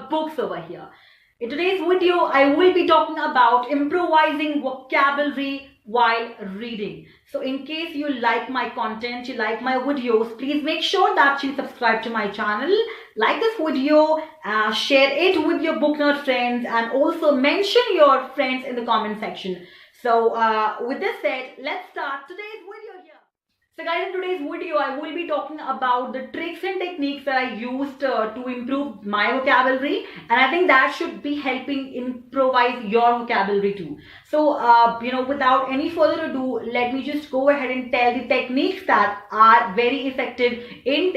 about books over here. In today's video, I will be talking about improvising vocabulary while reading. So in case you like my content, you like my videos, please make sure that you subscribe to my channel, like this video, share it with your book nerd friends, and also mention your friends in the comment section. So with this said, let's start today's video here. So guys, in today's video, I will be talking about the tricks and techniques that I used to improve my vocabulary, and I think that should be helping improvise your vocabulary too. So, without any further ado, let me just go ahead and tell the techniques that are very effective in,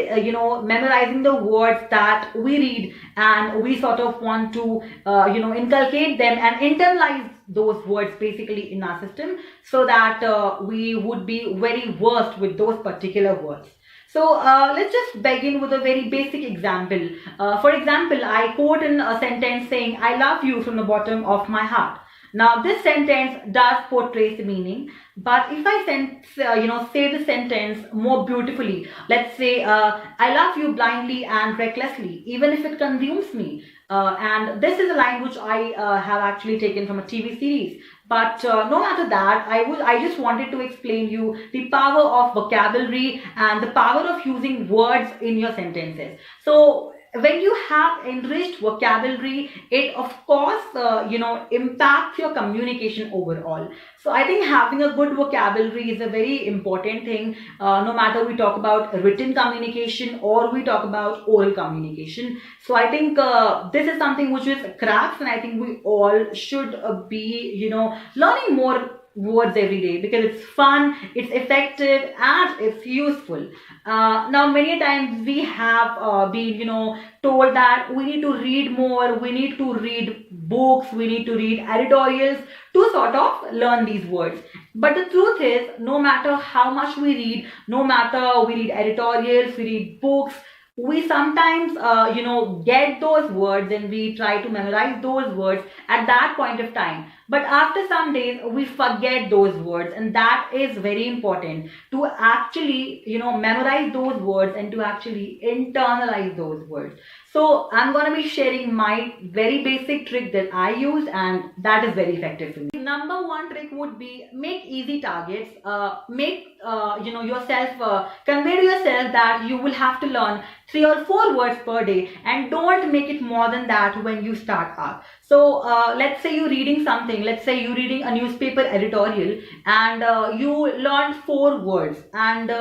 memorizing the words that we read, and we sort of want to, inculcate them and internalize those words basically in our system, so that we would be very versed with those particular words. So let's just begin with a very basic example. For example, I quote in a sentence saying, "I love you from the bottom of my heart." Now this sentence does portray the meaning, but if I say the sentence more beautifully, let's say, "I love you blindly and recklessly, even if it consumes me." And this is a line which I have actually taken from a TV series. But no matter that, I just wanted to explain you the power of vocabulary and the power of using words in your sentences. So when you have enriched vocabulary, it of course impacts your communication overall. So I think having a good vocabulary is a very important thing, no matter we talk about written communication or we talk about oral communication. So I think this is something which is crafts, and I think we all should be learning more words every day, because it's fun, it's effective, and it's useful. Now many times we have been told that we need to read more, we need to read books, we need to read editorials to sort of learn these words. But the truth is, no matter how much we read, no matter we read editorials, we read books, we sometimes get those words and we try to memorize those words at that point of time. But after some days, we forget those words, and that is very important to actually memorize those words and to actually internalize those words. So I'm going to be sharing my very basic trick that I use, and that is very effective for me. Number one trick would be make easy targets. Make yourself convey to yourself that you will have to learn 3 or 4 words per day, and don't make it more than that when you start up. So let's say you're reading something, let's say you're reading a newspaper editorial, and you learned 4 words, and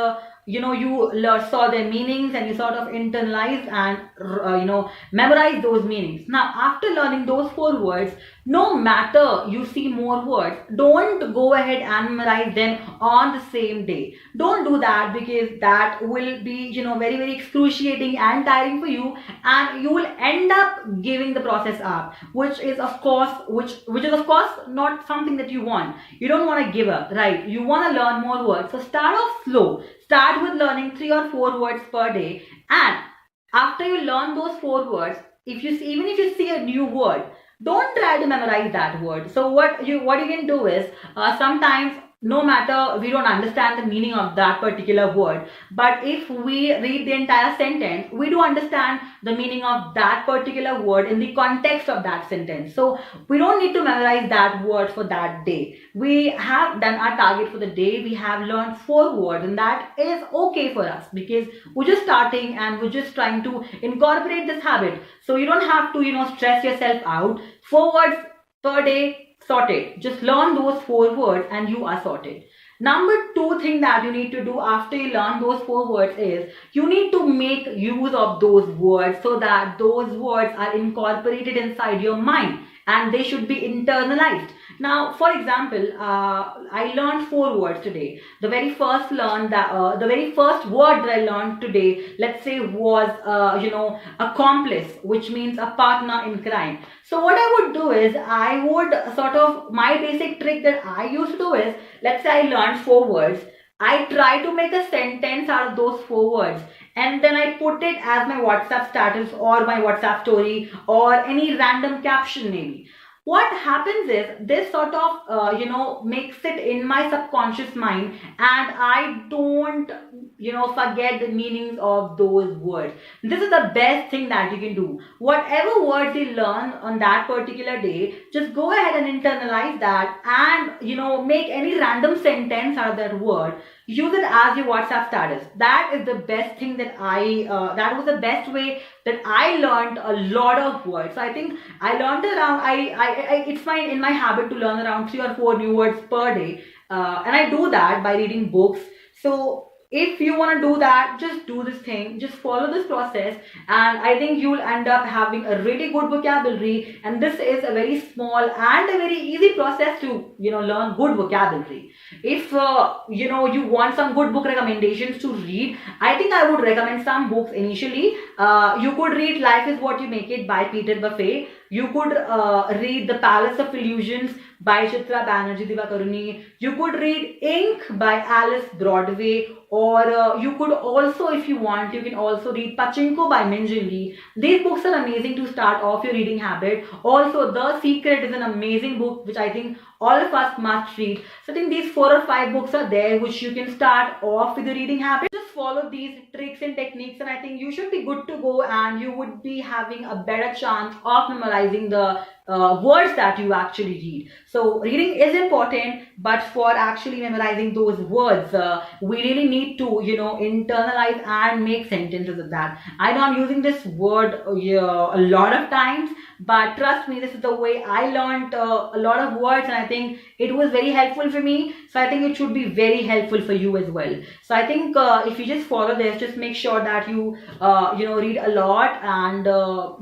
you saw their meanings, and you sort of internalized and memorized those meanings. Now after learning those 4 words, no matter you see more words, don't go ahead and memorize them on the same day. Don't do that, because that will be very, very excruciating and tiring for you, and you will end up giving the process up, which is of course not something that you want. You don't want to give up, right? You want to learn more words. So start off slow. Start with learning 3 or 4 words per day, and after you learn those 4 words, even if you see a new word, don't try to memorize that word. So what you can do is, sometimes, no matter we don't understand the meaning of that particular word, but if we read the entire sentence, we do understand the meaning of that particular word in the context of that sentence. So we don't need to memorize that word for that day. We have done our target for the day. We have learned 4 words, and that is okay for us, because we're just starting and we're just trying to incorporate this habit. So you don't have to stress yourself out. 4 words per day, sorted. Just learn those 4 words and you are sorted. Number 2 thing that you need to do after you learn those 4 words is, you need to make use of those words, so that those words are incorporated inside your mind and they should be internalized. Now, for example, I learned 4 words today. The very first word that I learned today, let's say, was accomplice, which means a partner in crime. So what I would do is, I would my basic trick that I used to do is, let's say I learned 4 words. I try to make a sentence out of those 4 words, and then I put it as my WhatsApp status or my WhatsApp story or any random caption maybe. what happens is this sort of makes it in my subconscious mind, and I don't forget the meanings of those words. This is the best thing that you can do. Whatever words you learn on that particular day, just go ahead and internalize that, and make any random sentence out of that word. Use it as your WhatsApp status. That is the best thing that that was the best way that I learned a lot of words. So I think I learned around, it's in my habit to learn around 3 or 4 new words per day. And I do that by reading books. So if you want to do that, just do this thing, just follow this process, and I think you will end up having a really good vocabulary. And this is a very small and a very easy process to learn good vocabulary. If you want some good book recommendations to read, I think I would recommend some books initially. You could read Life is What You Make It by Peter Buffet. You could read The Palace of Illusions by Chitra Banerjee Divakaruni. You could read Ink by Alice Broadway, or you could also, if you want, you can also read Pachinko by Minjin Lee. These books are amazing to start off your reading habit. Also, The Secret is an amazing book which I think all of us must read. So I think these 4 or 5 books are there which you can start off with the reading habit. Just follow these tricks and techniques, and I think you should be good to go, and you would be having a better chance of memorizing the words that you actually read. So reading is important, but for actually memorizing those words, we really need to internalize and make sentences with that. I know I'm using this word a lot of times, but trust me, this is the way I learned a lot of words, and I think it was very helpful for me. So I think it should be very helpful for you as well. So I think if you just follow this, just make sure that you read a lot, and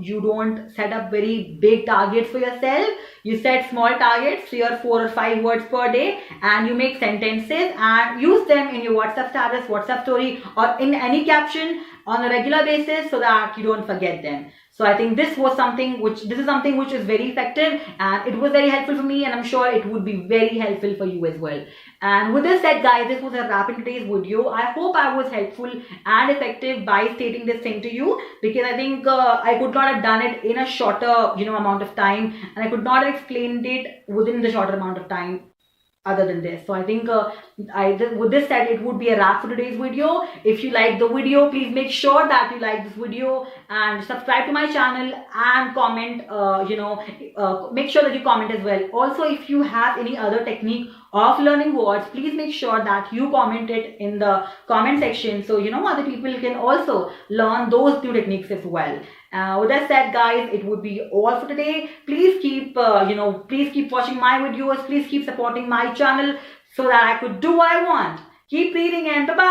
you don't set up very big targets for yourself. You set small targets, 3 or 4 or 5 words per day, and you make sentences and use them in your WhatsApp status, WhatsApp story, or in any caption on a regular basis, so that you don't forget them. So I think this is something which is very effective, and it was very helpful for me, and I'm sure it would be very helpful for you as well. And with this said, guys, this was a wrap in today's video. I hope I was helpful and effective by stating this thing to you, because I think I could not have done it in a shorter amount of time, and I could not have explained it within the shorter amount of time other than this. So I think with this said, it would be a wrap for today's video. If you like the video, please make sure that you like this video and subscribe to my channel, and comment, make sure that you comment as well. Also, if you have any other technique of learning words, please make sure that you comment it in the comment section, so other people can also learn those new techniques as well. With that said, guys, it would be all for today. Please keep please keep watching my videos. Please keep supporting my channel so that I could do what I want. Keep reading, and bye bye.